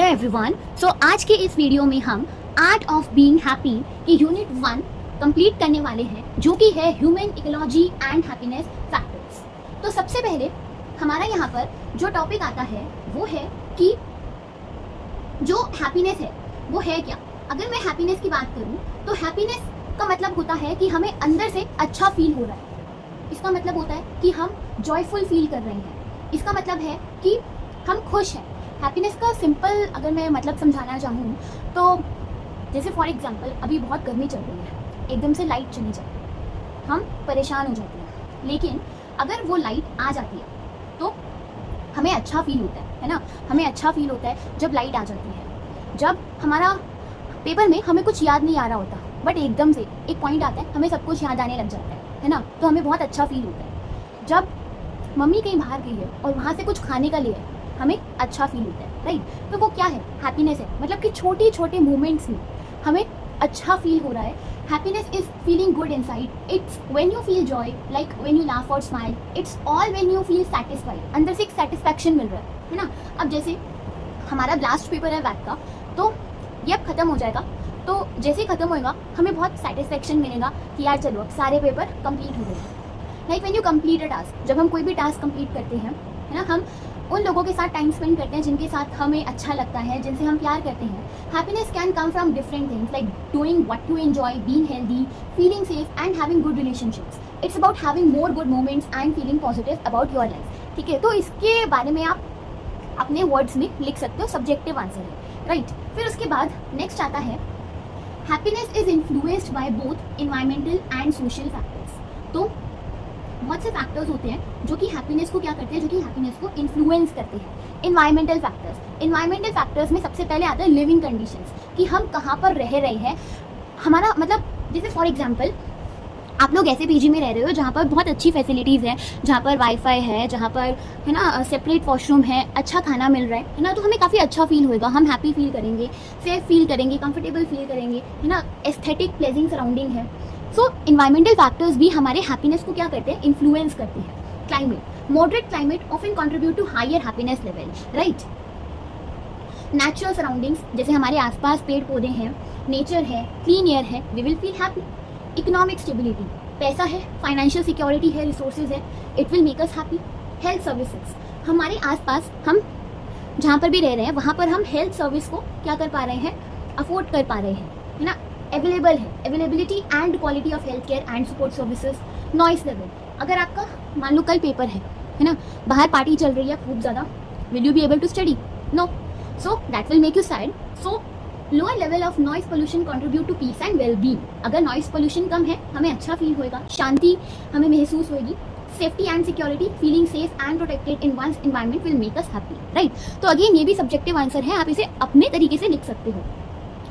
Hello everyone. सो आज के इस वीडियो में हम आर्ट ऑफ बीइंग हैप्पी की यूनिट 1 कंप्लीट करने वाले हैं, जो कि है human ecology and happiness factors. तो सबसे पहले हमारा यहाँ पर जो टॉपिक आता है वो है कि जो हैप्पीनेस है वो है क्या। अगर मैं हैप्पीनेस की बात करूँ तो हैप्पीनेस का मतलब होता है कि हमें अंदर से अच्छा फील हो रहा है। इसका मतलब होता है कि हम जॉयफुल फील कर रहे हैं। इसका मतलब है कि हम खुश हैं। हैप्पीनेस का सिंपल अगर मैं मतलब समझाना चाहूँ तो जैसे फॉर एग्जांपल अभी बहुत गर्मी चल रही है, एकदम से लाइट चली जाए, हम परेशान हो जाते हैं। लेकिन अगर वो लाइट आ जाती है तो हमें अच्छा फील होता है ना। हमें अच्छा फील होता है जब लाइट आ जाती है। जब हमारा पेपर में हमें कुछ याद नहीं आ रहा होता, बट एकदम से एक पॉइंट आता है, हमें सब कुछ याद आने लग जाता है ना, तो हमें बहुत अच्छा फील होता है। जब मम्मी कहीं बाहर गई है और वहाँ से कुछ खाने का लिए हमें अच्छा फील होता है, राइट। तो वो क्या है, हैप्पीनेस है। मतलब कि छोटे छोटे मोमेंट्स में हमें अच्छा फील हो रहा है। Happiness is feeling good inside. It's when you feel joy, like when you laugh और smile. It's all when you feel satisfied. अंदर से एक सेटिस्फैक्शन मिल रहा है ना। अब जैसे हमारा लास्ट पेपर है वैक का, तो ये अब खत्म हो जाएगा। तो जैसे ही खत्म होएगा हमें बहुत सेटिस्फैक्शन मिलेगा कि यार चलो अब सारे पेपर कंप्लीट हो गए। Like when you complete a task, जब हम कोई भी टास्क कंप्लीट करते हैं है ना, हम उन लोगों के साथ टाइम स्पेंड करते हैं जिनके साथ हमें अच्छा लगता है, जिनसे हम प्यार करते हैं। Happiness can come from different things like doing what you enjoy, being healthy, feeling safe and having good relationships. It's about having more good moments and feeling positive about your life. ठीक है, तो इसके बारे में आप अपने words में लिख सकते हो, सब्जेक्टिव आंसर है, राइट। फिर उसके बाद नेक्स्ट आता है happiness is influenced by both environmental and social factors. तो बहुत से फैक्टर्स होते हैं जो कि हैप्पीनेस को क्या करते हैं, जो कि हैप्पीनेस को इन्फ्लुएंस करते हैं। एनवायरमेंटल फैक्टर्स, एनवायरमेंटल फैक्टर्स में सबसे पहले आता है लिविंग कंडीशंस, कि हम कहाँ पर रह रहे हैं। हमारा मतलब जैसे फॉर एग्जांपल आप लोग ऐसे पीजी में रह रहे हो जहाँ पर बहुत अच्छी फैसिलिटीज़ है, जहाँ पर वाईफाई है, जहाँ पर है ना सेपरेट वॉशरूम है, अच्छा खाना मिल रहा है ना, तो हमें काफ़ी अच्छा फील होएगा। हम हैप्पी फील करेंगे, सेफ फील करेंगे, कंफर्टेबल फील करेंगे, है ना। एस्थेटिक प्लेजिंग सराउंडिंग है। सो इन्वायरमेंटल फैक्टर्स भी हमारे हैप्पीनेस को क्या करते हैं, इन्फ्लुएंस करते हैं। Climate, moderate climate often contribute to higher happiness level, right. Natural surroundings, जैसे हमारे आसपास पेड़ पौधे हैं, नेचर है, क्लीन एयर है, we will feel happy. Economic stability, पैसा है, फाइनेंशियल सिक्योरिटी है, रिसोर्सेज है, it will make us happy. Health services, हमारे आसपास हम जहाँ पर भी रह रहे हैं वहाँ पर हम हेल्थ सर्विस को क्या कर पा रहे हैं, अफोर्ड कर पा रहे हैं, है ना। अवेलेबल है, availability and quality of health care and support services. Noise level, अगर आपका मान लो कल पेपर है ना, बाहर पार्टी चल रही है खूब ज़्यादा, will you be able to study? No, so that will make you sad. So lower level of noise pollution contribute to peace and well being. अगर नॉइस पोल्यूशन कम है हमें अच्छा फील होएगा, शांति हमें महसूस होएगी। Safety and security, feeling safe and protected in one's environment will make us happy, right. तो अगेन ये भी सब्जेक्टिव आंसर है, आप इसे अपने तरीके से लिख सकते हो।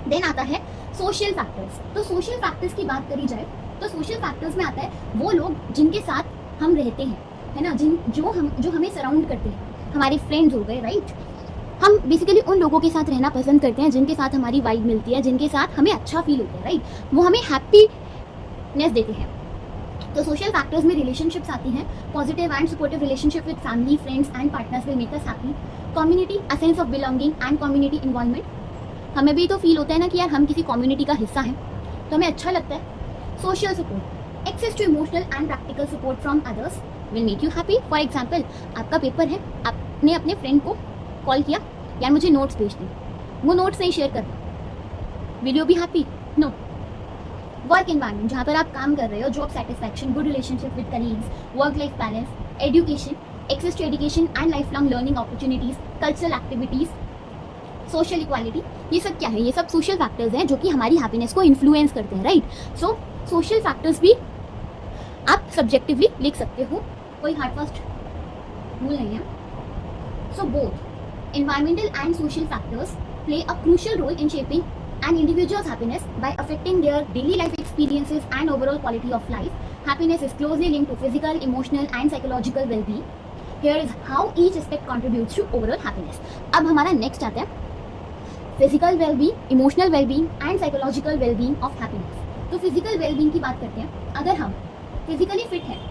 देन आता है सोशल फैक्टर्स। तो सोशल फैक्टर्स की बात करी जाए तो सोशल फैक्टर्स में आता है वो लोग जिनके साथ हम रहते हैं, है ना, जो हमें सराउंड करते हैं। हमारे फ्रेंड्स हो गए, राइट। हम बेसिकली उन लोगों के साथ रहना पसंद करते हैं जिनके साथ हमारी वाइब मिलती है, जिनके साथ हमें अच्छा फील होता है, राइट। वो हमें हैप्पीनेस देते हैं। तो सोशल फैक्टर्स में रिलेशनशिप्स आती हैं। Positive and supportive relationship with family, friends and partners will make us happy. Community, a sense of belonging and community involvement, हमें भी तो फील होता है ना कि यार हम किसी कम्युनिटी का हिस्सा हैं, तो हमें अच्छा लगता है। Social support, access to emotional and practical support from others will make you happy. For example आपका पेपर है, आपने अपने फ्रेंड को कॉल किया, यार मुझे नोट्स भेज दें, वो नोट्स नहीं शेयर करना, will you be happy? No. Work environment, जहाँ पर आप काम कर रहे हो, job satisfaction, good relationship with colleagues, work life balance, education, access to education and life long learning opportunities, cultural activities, social equality, ये सब क्या है, ये सब सोशल फैक्टर्स हैं जो कि हमारी हैप्पीनेस को इन्फ्लुएंस करते हैं, राइट। सो सोशल फैक्टर्स भी आप सब्जेक्टिवली लिख सकते हो, कोई हार्ड फास्ट रूल नहीं है। So both environmental and social factors play a crucial role in shaping an individual's happiness by affecting their daily life experiences and overall quality of life. Happiness is closely linked to physical, emotional and psychological well-being. Here is how each aspect contributes to overall happiness. अब हमारा next आता है physical wellbeing, emotional wellbeing and psychological wellbeing of happiness. तो physical wellbeing की बात करते हैं। अगर हम फिजिकली फिट हैं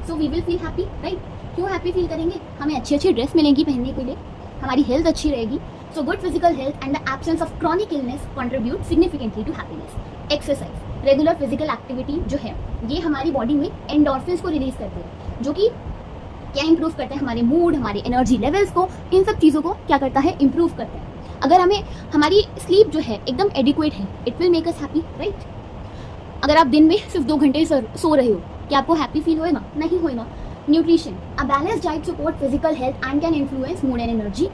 so we will feel happy, right. क्यों हैप्पी फील करेंगे, हमें अच्छी अच्छी ड्रेस मिलेंगी पहनने के लिए, हमारी हेल्थ अच्छी रहेगी, So good physical health and the absence of chronic illness contribute significantly to happiness. Exercise, regular physical activity जो है ये हमारी बॉडी में एंडोर्फिन्स को रिलीज करते हैं, जो कि क्या इंप्रूव करता है हमारे मूड, हमारे एनर्जी लेवल्स को, इन सब चीज़ों को क्या करता है, इंप्रूव करता है। अगर हमें हमारी स्लीप जो है एकदम एडिक्वेट है, it will make us happy, right. अगर आप दिन में सिर्फ 2 घंटे सो रहे हो, क्या आपको हैप्पी फील होएगा? नहीं होएगा। Nutrition, a balanced diet support physical health and can influence mood and energy.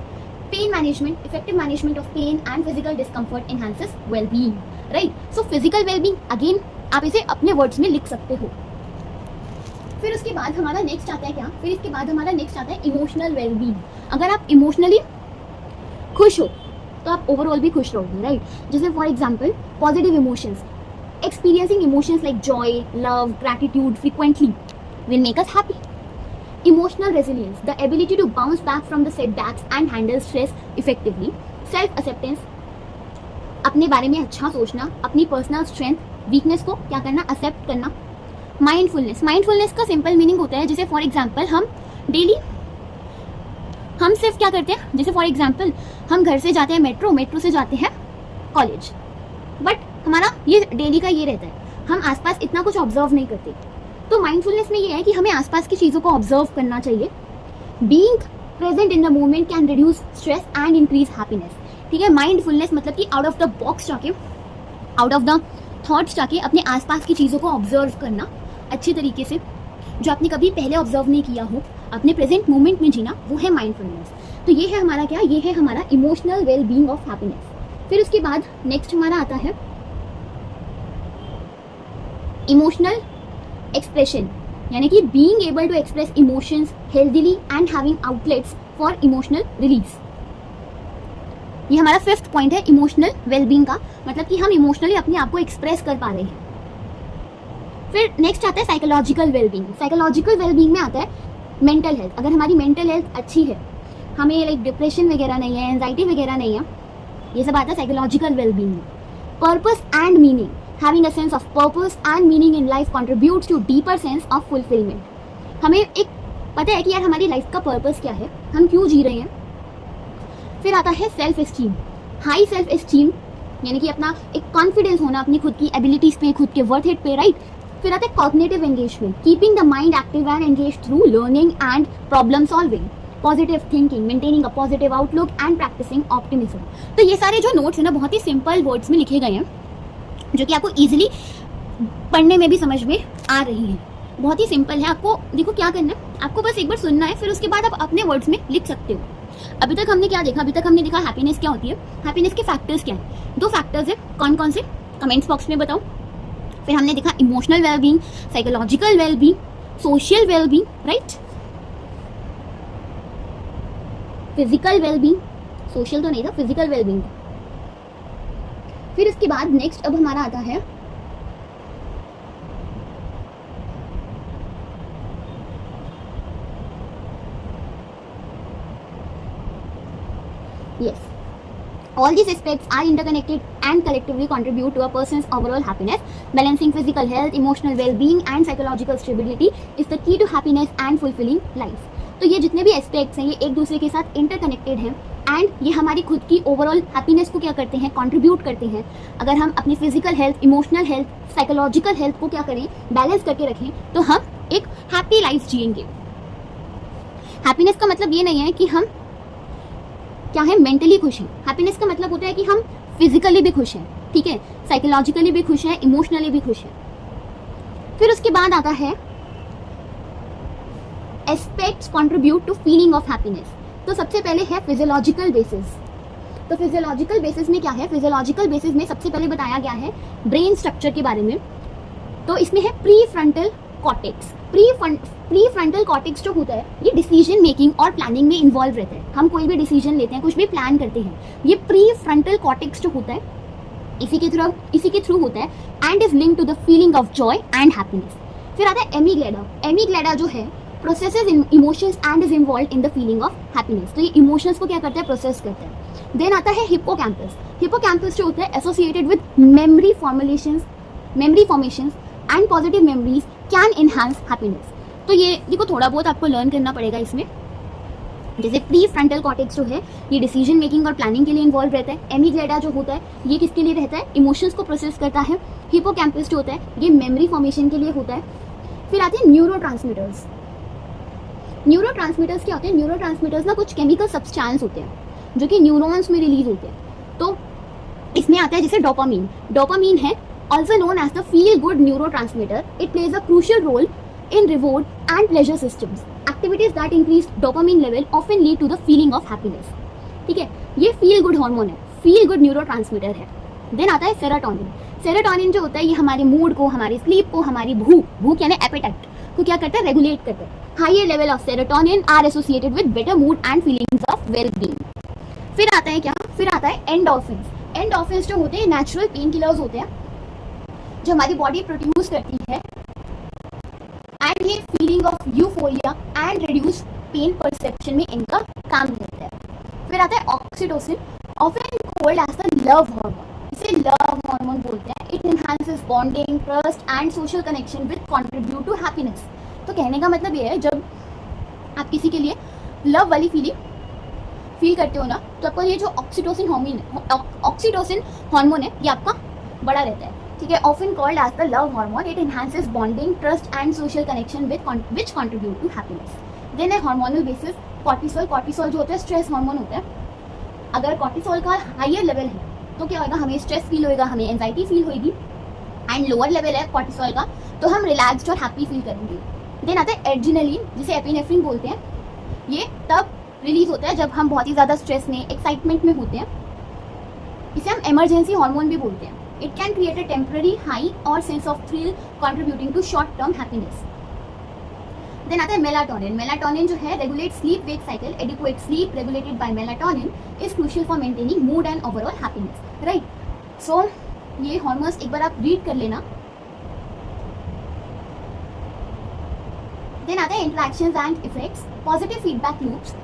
Pain management, effective management of pain and physical discomfort enhances wellbeing, right. So physical wellbeing, again आप इसे अपने words में लिख सकते हो। फिर उसके बाद हमारा नेक्स्ट आता है क्या? फिर इसके बाद हमारा नेक्स्ट आता है इमोशनल वेलबीइंग। अगर आप इमोशनली खुश हो तो आप ओवरऑल भी खुश रहोगे, राइट। जैसे for example positive emotions, experiencing emotions like joy, love, gratitude frequently will make us happy. Emotional resilience, the ability to bounce back from the setbacks and handle stress effectively. Self acceptance, अपने बारे में अच्छा सोचना, अपनी personal strength, weakness को क्या करना, accept करना। माइंडफुलनेस, माइंडफुलनेस का सिंपल मीनिंग होता है, जैसे फॉर एग्जाम्पल हम डेली हम सिर्फ क्या करते हैं, जैसे फॉर एग्जाम्पल हम घर से जाते हैं मेट्रो से जाते हैं कॉलेज, बट हमारा ये डेली का ये रहता है, हम आसपास इतना कुछ ऑब्जर्व नहीं करते। तो माइंडफुलनेस में ये है कि हमें आसपास की चीज़ों को ऑब्जर्व करना चाहिए। Being present in the moment can reduce stress and increase happiness, ठीक है। माइंडफुलनेस मतलब कि आउट ऑफ द बॉक्स जाके, आउट ऑफ द थॉट्स जाके अपने आसपास की चीज़ों को ऑब्जर्व करना अच्छे तरीके से, जो आपने कभी पहले ऑब्जर्व नहीं किया हो, अपने प्रेजेंट मोमेंट में जीना, वो है माइंडफुलनेस। तो ये है हमारा क्या, ये है हमारा emotional well being of happiness. फिर उसके बाद नेक्स्ट हमारा आता है इमोशनल एक्सप्रेशन, यानी कि being able to express emotions healthily and having outlets for emotional release. ये हमारा 5th पॉइंट है इमोशनल वेलबींग का, मतलब कि हम इमोशनली अपने आप को एक्सप्रेस कर पा रहे हैं। फिर नेक्स्ट आता है साइकोलॉजिकल वेलबींग। साइकोलॉजिकल वेलबींग में आता है मेंटल हेल्थ। अगर हमारी मेंटल हेल्थ अच्छी है, हमें लाइक डिप्रेशन वगैरह नहीं है, एंजाइटी वगैरह नहीं है, ये सब आता है साइकोलॉजिकल वेलबींग में। Purpose and meaning, having a sense of purpose and meaning in life contributes to deeper sense of fulfillment। हमें एक पता है कि यार हमारी लाइफ का पर्पस क्या है, हम क्यों जी रहे हैं। फिर आता है self esteem, high self esteem, यानी कि अपना एक कॉन्फिडेंस होना अपनी खुद की एबिलिटीज पे, खुद के वर्थ इट पे, राइट। फिर आता है cognitive engagement, keeping the mind active and engage through learning and problem solving. Positive thinking, maintaining a positive outlook and practising optimism. तो ये सारे जो नोट्स है ना, बहुत ही सिंपल वर्ड्स में लिखे गए हैं, जो कि आपको इजीली पढ़ने में भी समझ में आ रही है। बहुत ही सिंपल है। आपको देखो क्या करना है, आपको बस एक बार सुनना है, फिर उसके बाद आप अपने वर्ड्स में लिख सकते हो। अभी तक हमने क्या देखा, अभी तक हमने देखा हैप्पीनेस क्या होती है, हैप्पीनेस के फैक्टर्स क्या है। 2 फैक्टर्स है, कौन कौन से, कमेंट्स बॉक्स में बताओ। फिर हमने देखा emotional wellbeing, psychological wellbeing, social wellbeing, right, physical wellbeing, social तो नहीं था, फिजिकल वेलबींग। फिर इसके बाद नेक्स्ट अब हमारा आता है yes, all these aspects are interconnected and collectively contribute to a person's overall happiness. Balancing physical health, emotional well-being and psychological stability is the key to happiness and fulfilling life. तो ये जितने भी aspects हैं, ये एक दूसरे के साथ इंटरकनेक्टेड हैं एंड ये हमारी खुद की ओवरऑल हैप्पीनेस को क्या करते हैं, कंट्रीब्यूट करते हैं। अगर हम अपनी physical health, emotional health, psychological health को क्या करें, बैलेंस करके रखें, तो हम एक हैप्पी लाइफ जिएंगे। हैप्पीनेस का मतलब ये नहीं है कि हम क्या है, मेंटली खुश हैं। हैप्पीनेस का मतलब होता है कि हम फिजिकली भी खुश हैं, ठीक है, साइकोलॉजिकली भी खुश हैं, इमोशनली भी खुश हैं। फिर उसके बाद आता है aspects contribute to feeling of happiness. तो सबसे पहले है फिजियोलॉजिकल बेसिस। तो फिजियोलॉजिकल बेसिस में क्या है, फिजियोलॉजिकल बेसिस में सबसे पहले बताया गया है ब्रेन स्ट्रक्चर के बारे में। तो इसमें है pre frontal cortex. Pre frontal cortex जो होता है, ये डिसीजन मेकिंग और प्लानिंग में इन्वॉल्व रहता है। हम कोई भी डिसीजन लेते हैं, कुछ भी प्लान करते हैं, ये प्री फ्रंटल कॉर्टेक्स जो होता है इसी के थ्रू होता है and is linked to the feeling of joy and happiness. फिर आता है एमीग्लेडा। एमीग्लेडा जो है processes emotions and is involve in the feeling of happiness. तो ये इमोशंस को क्या करता है, प्रोसेस करता है। देन आता है हिप्पोकैम्पस। हिप्पोकैम्पस जो होता है associated with memory formations and positive memories can enhance happiness. तो ये देखो थोड़ा बहुत आपको लर्न करना पड़ेगा इसमें। जैसे प्री फ्रंटल कॉर्टेक्स जो है ये डिसीजन मेकिंग और प्लानिंग के लिए इन्वॉल्व रहता है। एमिग्डाला जो होता है ये किसके लिए रहता है, इमोशंस को प्रोसेस करता है। हिपोकैम्पस जो होता है ये मेमोरी फॉर्मेशन के लिए होता है। फिर आते हैं न्यूरोट्रांसमीटर्स। न्यूरोट्रांसमीटर्स क्या होते हैं, न्यूरोट्रांसमीटर्स ना कुछ केमिकल सब्सटेंस होते हैं जो कि न्यूरॉन्स में रिलीज होते हैं। तो इसमें आता है जैसे डोपामीन। डोपामीन है also known as the feel good neurotransmitter. It plays a crucial role in reward and pleasure systems. Activities that increase dopamine level often lead to the feeling of happiness. ठीक है, ये feel good hormone है, feel good neurotransmitter है। Then आता है serotonin. Serotonin जो होता है ये हमारे मूड को, हमारी स्लीप को, हमारी भूख यानी एपेटाइट को क्या करता है, रेगुलेट करता है। Higher level of serotonin are associated with better mood and feelings of well being. फिर आता है क्या, फिर आता है एंडोर्फिन्स। एंडोर्फिन्स जो होते हैं नेचुरल पेन किलर्स होते हैं जो हमारी बॉडी प्रोड्यूस करती है एंड ये feeling of euphoria and reduce pain perception में इनका काम रहता है। फिर आता है oxytocin, often called as the love hormone. इसे लव हार्मोन बोलते हैं। It enhances bonding, trust and social connection with contribute to happiness. तो कहने का मतलब ये है जब आप किसी के लिए लव वाली फीलिंग फील करते हो ना तो आपको ये जो ऑक्सीटोसिन हार्मोन है ये आपका बड़ा रहता है। ठीक है, often called as the love hormone. It enhances bonding, trust and social connection which contribute to happiness. Then है हार्मोनल बेसिस कॉर्टिसोल। कॉर्टिसोल जो होता है स्ट्रेस हार्मोन होता है। अगर कॉर्टिसोल का हायर लेवल है तो क्या होगा, हमें स्ट्रेस फील होएगा, हमें एंजाइटी फील होगी। एंड लोअर लेवल है कॉर्टिसोल का तो हम रिलैक्स्ड और हैप्पी फील करेंगे। देन आता है एड्रेनलिन जिसे एपिनेफ्रिन बोलते हैं। ये तब रिलीज होता है जब हम बहुत ही ज़्यादा स्ट्रेस में, एक्साइटमेंट में होते हैं। इसे हम इमरजेंसी हार्मोन भी बोलते हैं। It can create a temporary high or sense of thrill, contributing to short-term happiness. Then आता है मेलाटोनिन। मेलाटोनिन जो है regulate sleep wake cycle. Adequate sleep regulated by melatonin is crucial for maintaining mood and overall happiness. Right? So ये hormones एक बार आप read कर लेना। Then आता है interactions and effects, positive feedback loops.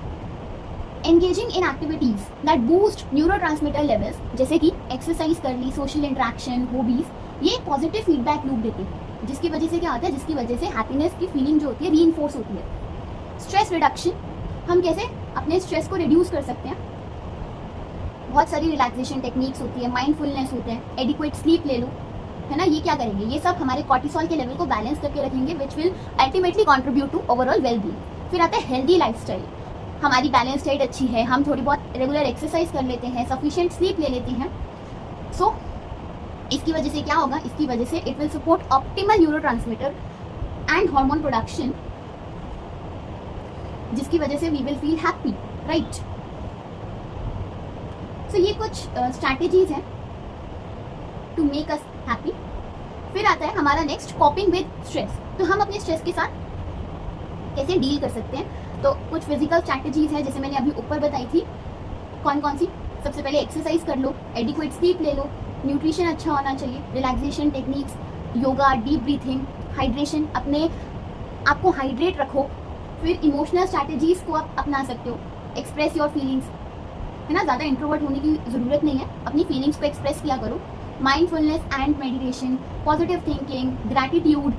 Engaging in activities that boost neurotransmitter levels जैसे कि exercise कर ली, सोशल इंटरेक्शन, हॉबीज, ये एक पॉजिटिव फीडबैक लूप देती है जिसकी वजह से क्या होता है, जिसकी वजह से हैप्पीनेस की फीलिंग जो होती है रीइंफोर्स होती है। स्ट्रेस रिडक्शन, हम कैसे अपने स्ट्रेस को रिड्यूस कर सकते हैं। बहुत सारी रिलैक्सेशन टेक्निक्स होती है, माइंडफुलनेस होते हैं, एडिक्वेट स्लीप ले लो, है ना। ये क्या करेंगे, ये सब हमारे कॉर्टिसोल के लेवल को बैलेंस करके रखेंगे which will ultimately contribute to overall well being. फिर आता है हेल्दी लाइफस्टाइल। हमारी बैलेंस डाइट अच्छी है, हम थोड़ी बहुत रेगुलर एक्सरसाइज कर लेते हैं, सफिशिएंट स्लीप ले लेते हैं। सो इसकी वजह से क्या होगा, इसकी वजह से it will support optimal neurotransmitter and hormone production जिसकी वजह से we will feel happy, right. So ये कुछ स्ट्रैटेजीज हैं टू मेक अस हैप्पी। फिर आता है हमारा नेक्स्ट कॉपिंग विद स्ट्रेस। तो हम अपने स्ट्रेस के साथ कैसे डील कर सकते हैं। तो कुछ फिजिकल स्ट्रैटेजीज है जैसे मैंने अभी ऊपर बताई थी। कौन कौन सी, सबसे पहले एक्सरसाइज कर लो, एडिक्वेट स्लीप ले लो, न्यूट्रिशन अच्छा होना चाहिए, relaxation techniques, yoga, deep breathing, hydration, अपने आप को हाइड्रेट रखो। फिर इमोशनल स्ट्रैटेजीज को आप अपना सकते हो, एक्सप्रेस योर फीलिंग्स, है ना। ज़्यादा इंट्रोवर्ट होने की ज़रूरत नहीं है, अपनी फीलिंग्स को एक्सप्रेस किया करो। Mindfulness and meditation, positive thinking, gratitude,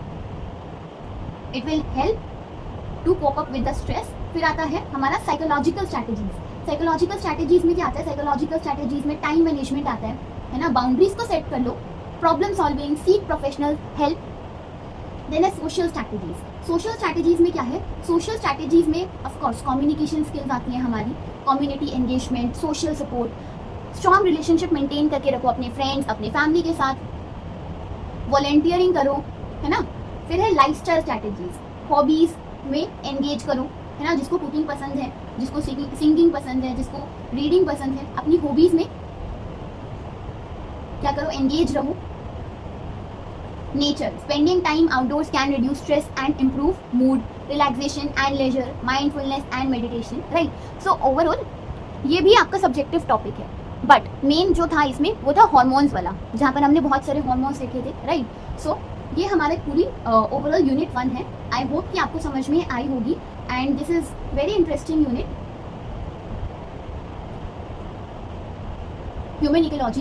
it will help to cope up with the stress. फिर आता है हमारा साइकोलॉजिकल स्ट्रैटेजीज। साइकोलॉजिकल स्ट्रैटेजीज में क्या आता है, साइकोलॉजिकल स्ट्रैटेजीज में टाइम मैनेजमेंट आता है ना। बाउंड्रीज को सेट कर लो, problem solving, seek professional help. Then है सोशल स्ट्रैटेजीज। सोशल स्ट्रैटेजीज में क्या है, सोशल स्ट्रैटेजीज में ऑफकोर्स कम्युनिकेशन स्किल्स आती हैं हमारी, community engagement, social support, strong relationship maintain करके रखो अपने फ्रेंड्स, अपने फैमिली के साथ, वॉलेंटियरिंग करो, है ना। फिर है लाइफस्टाइल स्ट्रैटेजीज, हॉबीज में एंगेज करो, है ना। जिसको कुकिंग पसंद है, जिसको सिंगिंग पसंद है, जिसको रीडिंग पसंद है, अपनी हॉबीज में क्या करो, एंगेज रहो। Nature, spending time outdoors can reduce stress and improve mood, relaxation and leisure, mindfulness and meditation, right. So overall ये भी आपका सब्जेक्टिव टॉपिक है, बट मेन जो था इसमें वो था हॉर्मोन्स वाला, जहाँ पर हमने बहुत सारे हॉर्मोन्स देखे थे, राइट। सो ये हमारे पूरी ओवरऑल यूनिट 1 है। आई होप कि आपको समझ में आई होगी and this is very interesting unit, human ecology.